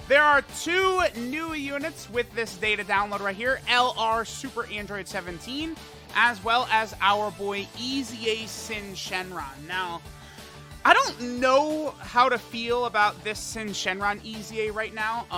There are 2 new units with this data download right here. LR Super Android 17, as well as our boy EZA SYN SHENRON. Now, I don't know how to feel about this SYN SHENRON EZA right now.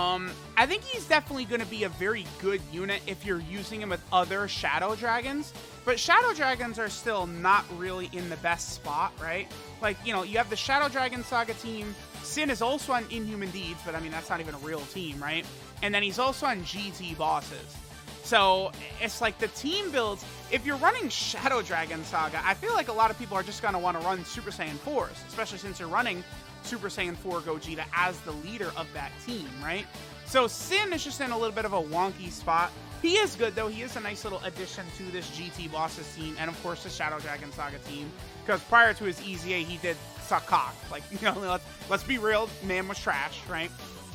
I think he's definitely going to be a very good unit if you're using him with other Shadow Dragons. But Shadow Dragons are still not really in the best spot, right? Like, you know, you have the Shadow Dragon Saga team. SYN is also on Inhuman Deeds, but I mean, that's not even a real team, right? And then he's also on GT Bosses. So it's like the team builds, if you're running Shadow Dragon Saga, I feel like a lot of people are just going to want to run Super Saiyan 4s, especially since you're running Super Saiyan 4 Gogeta as the leader of that team, right? So SYN is just in a little bit of a wonky spot. He is good, though. He is a nice little addition to this GT Bosses team, and of course the Shadow Dragon Saga team, because prior to his EZA, he did suck cock. Like, you know, let's be real, man was trash, right?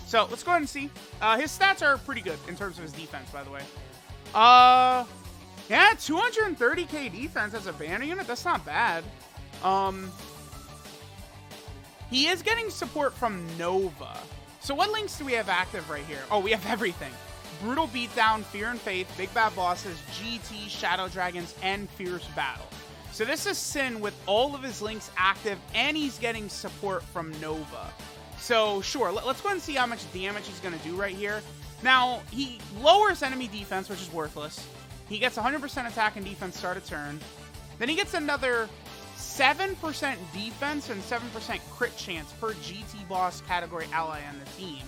So let's go ahead and see. His stats are pretty good in terms of his defense, by the way. Yeah, 230k defense as a banner unit. That's not bad. He is getting support from Nova. So what links do we have active right here? Oh, we have everything. Brutal Beatdown, Fear and Faith, Big Bad Bosses, GT, Shadow Dragons, and Fierce Battle. So this is SYN with all of his links active, and he's getting support from Nova. So sure, let's go ahead and see how much damage he's going to do right here. Now, he lowers enemy defense, which is worthless. He gets 100% attack and defense start of turn. Then he gets another 7% defense and 7% crit chance per GT boss category ally on the team.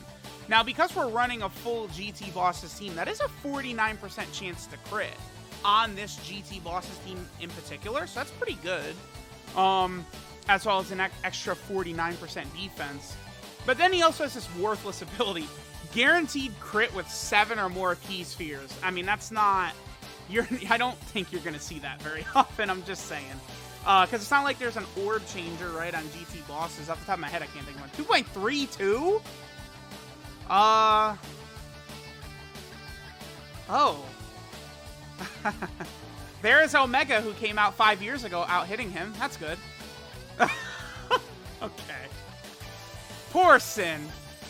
Now, because we're running a full GT bosses team, that is a 49% chance to crit on this GT bosses team in particular, so that's pretty good. As well as an extra 49% defense. But then he also has this worthless ability. Guaranteed crit with 7 or more key spheres. I mean, that's not... I don't think you're going to see that very often, I'm just saying. Because it's not like there's an orb changer, right, on GT bosses. Off the top of my head, I can't think of one. 2.32? Oh. There is Omega, who came out 5 years ago, out hitting him. That's good. Okay. Poor SYN.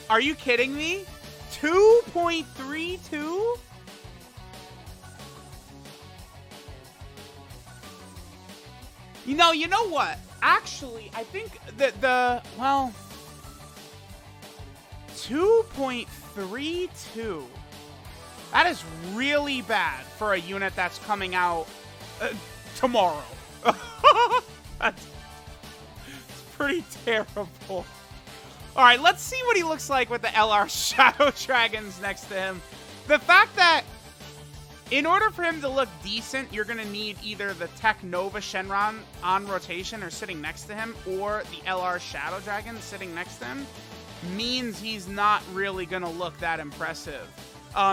Are you kidding me? 2.32? You know what? Actually, I think that well, 2.32. That is really bad for a unit that's coming out tomorrow. That's pretty terrible. All right, let's see what he looks like with the LR Shadow Dragons next to him. The fact that in order for him to look decent, you're going to need either the Tech Nova Shenron on rotation or sitting next to him, or the LR Shadow Dragon sitting next to him, means he's not really going to look that impressive.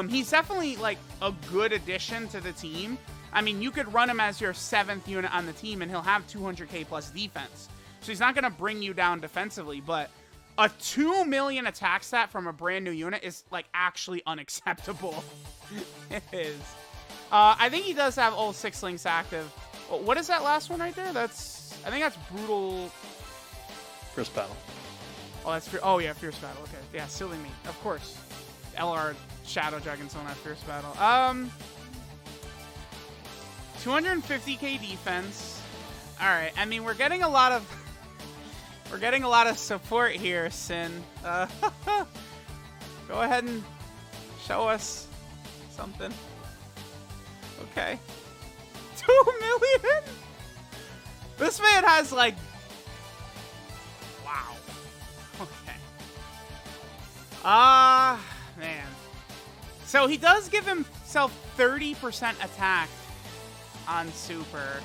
He's definitely like a good addition to the team. I mean, you could run him as your 7th unit on the team and he'll have 200k plus defense. So he's not going to bring you down defensively, but a 2 million attack stat from a brand new unit is like actually unacceptable. It is. I think he does have all 6 links active. What is that last one right there? I think that's Brutal... Fierce Battle. Oh, that's... Oh, yeah, Fierce Battle. Okay. Yeah, silly me. Of course. LR Shadow Dragons don't have Fierce Battle. 250k defense. Alright, I mean, we're getting a lot of... We're getting a lot of support here, SYN. Go ahead and show us something. Okay. 2 million? This man has, like... Wow. Okay. Man. So he does give himself 30% attack on Super.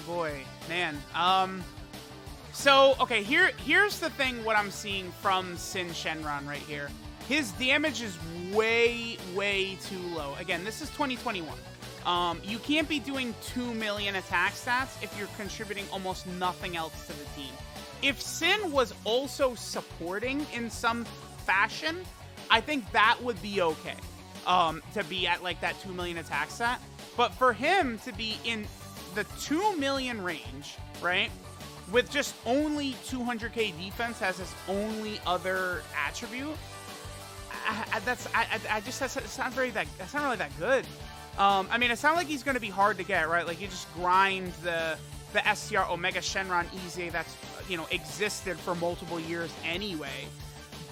Boy, man. So, okay, here's the thing, what I'm seeing from SYN Shenron right here. His damage is way, way too low. Again, this is 2021. You can't be doing 2 million attack stats if you're contributing almost nothing else to the team. If SYN was also supporting in some fashion, I think that would be okay. To be at like that 2 million attack stat. But for him to be in the 2 million range, right? with just only 200k defense as his only other attribute. That's not really that good. I mean, it's not like he's going to be hard to get, right? Like, you just grind the STR Omega Shenron EZA that's, you know, existed for multiple years anyway.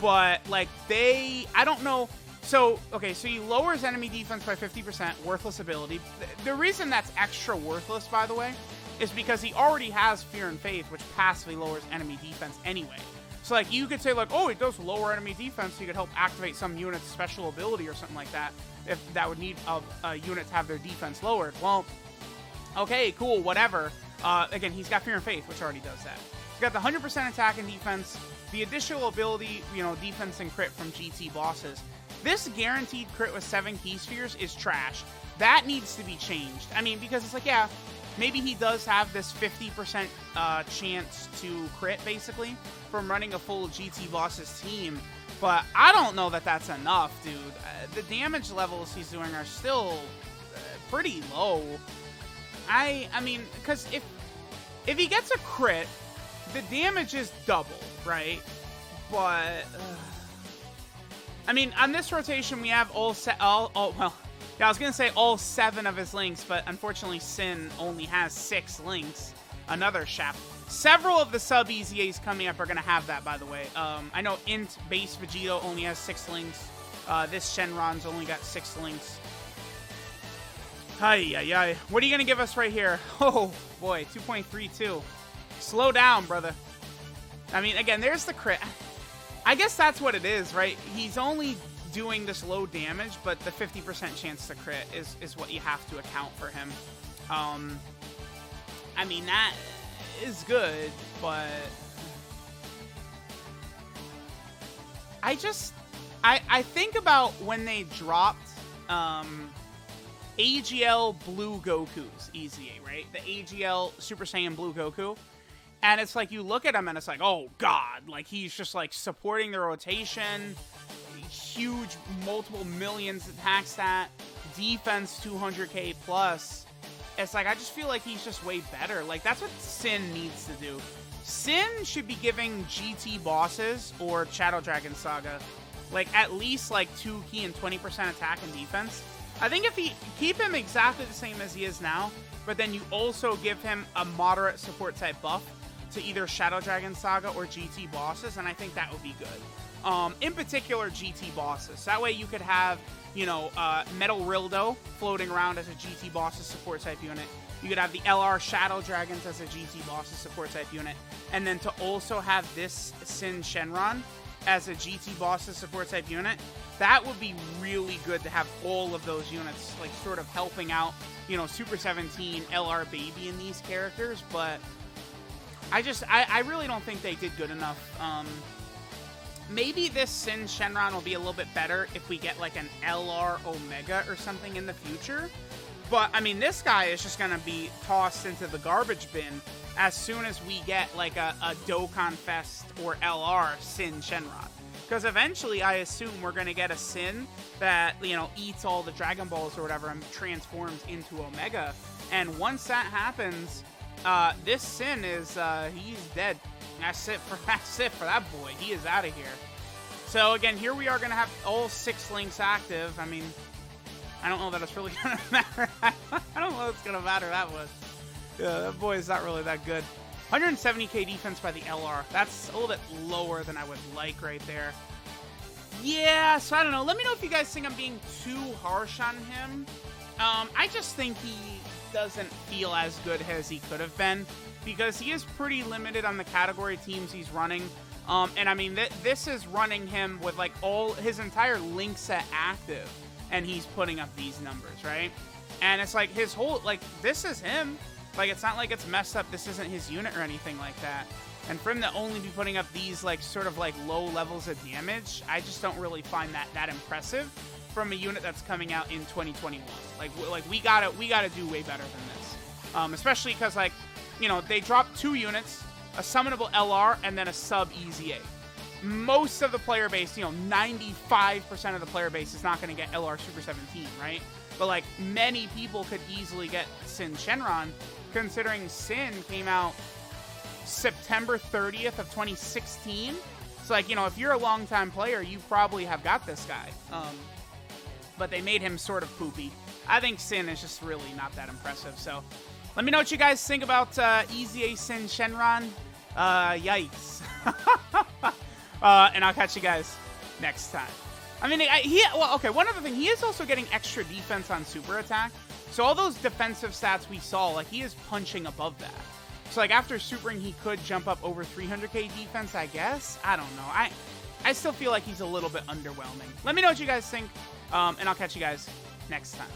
But, like, I don't know. So, okay, so he lowers enemy defense by 50%, worthless ability. The reason that's extra worthless, by the way, is because he already has Fear and Faith, which passively lowers enemy defense anyway. So, like, you could say, like, oh, it does lower enemy defense, so you could help activate some unit's special ability or something like that, if that would need a unit to have their defense lowered. Well, okay, cool, whatever. Again, he's got Fear and Faith, which already does that. He's got the 100% attack and defense, the additional ability, you know, defense and crit from GT bosses. This guaranteed crit with 7 key spheres is trash. That needs to be changed. I mean, because it's like, yeah, maybe he does have this 50% chance to crit, basically, from running a full GT bosses team, but I don't know that that's enough, dude. The damage levels he's doing are still pretty low. I mean, because if he gets a crit, the damage is double, right? But I mean, on this rotation, we have well, yeah, I was gonna say all 7 of his links, but unfortunately, Sin only has 6 links. Another shaft. Several of the sub EZAs coming up are gonna have that, by the way. I know Int Base Vegito only has 6 links. This Shenron's only got 6 links. Hi. What are you gonna give us right here? Oh boy, 2.32. Slow down, brother. I mean, again, there's the crit. I guess that's what it is, right? He's only doing this low damage, but the 50% chance to crit is what you have to account for him. I mean, that is good, but I think about when they dropped AGL Blue Goku's EZA, right? The AGL Super Saiyan Blue Goku. And it's like, you look at him and it's like, oh god, like he's just like supporting the rotation, huge multiple millions attack stat, defense 200k plus. It's like, I just feel like he's just way better. Like, that's what Sin needs to do. Sin should be giving GT bosses or Shadow Dragon Saga like at least like 2 key and 20% attack and defense. I think if he keep him exactly the same as he is now, but then you also give him a moderate support type buff to either Shadow Dragon Saga or GT bosses, and I think that would be good. In particular, GT bosses. That way you could have, you know, Metal Rildo floating around as a GT bosses support type unit. You could have the LR Shadow Dragons as a GT bosses support type unit. And then to also have this Sin Shenron as a GT bosses support type unit, that would be really good to have all of those units, like, sort of helping out, you know, Super 17, LR Baby in these characters, but I really don't think they did good enough. Maybe this Sin Shenron will be a little bit better if we get like an LR Omega or something in the future. But, I mean, this guy is just going to be tossed into the garbage bin as soon as we get like a Dokkan Fest or LR Sin Shenron. Because eventually, I assume we're going to get a Sin that, you know, eats all the Dragon Balls or whatever and transforms into Omega. And once that happens, this Sin is, he's dead. That's it for that boy. He is out of here. So again, here we are going to have all 6 links active. I mean, I don't know that it's really going to matter. I don't know if it's going to matter that much. Yeah, that boy is not really that good. 170k defense by the LR. That's a little bit lower than I would like right there. Yeah, so I don't know. Let me know if you guys think I'm being too harsh on him. I just think he doesn't feel as good as he could have been, because he is pretty limited on the category teams he's running. And I mean, this is running him with like all his entire link set active, and he's putting up these numbers, right? And it's like his whole, like, this is him. Like, it's not like it's messed up. This isn't his unit or anything like that. And for him to only be putting up these, like, sort of like low levels of damage, I just don't really find that impressive from a unit that's coming out in 2021. Like we gotta do way better than this. Especially because, like, you know, they dropped 2 units, a summonable LR, and then a sub EZA. Most of the player base, you know, 95% of the player base is not going to get LR Super 17, right? But, like, many people could easily get Sin Shenron, considering Sin came out September 30th of 2016. It's like, you know, if you're a longtime player, you probably have got this guy. But they made him sort of poopy. I think Syn is just really not that impressive. So let me know what you guys think about EZA SYN Shenron. Yikes. And I'll catch you guys next time. I mean, okay, one other thing. He is also getting extra defense on super attack. So all those defensive stats we saw, like, he is punching above that. So, like, after supering, he could jump up over 300k defense, I guess? I don't know. I still feel like he's a little bit underwhelming. Let me know what you guys think, and I'll catch you guys next time.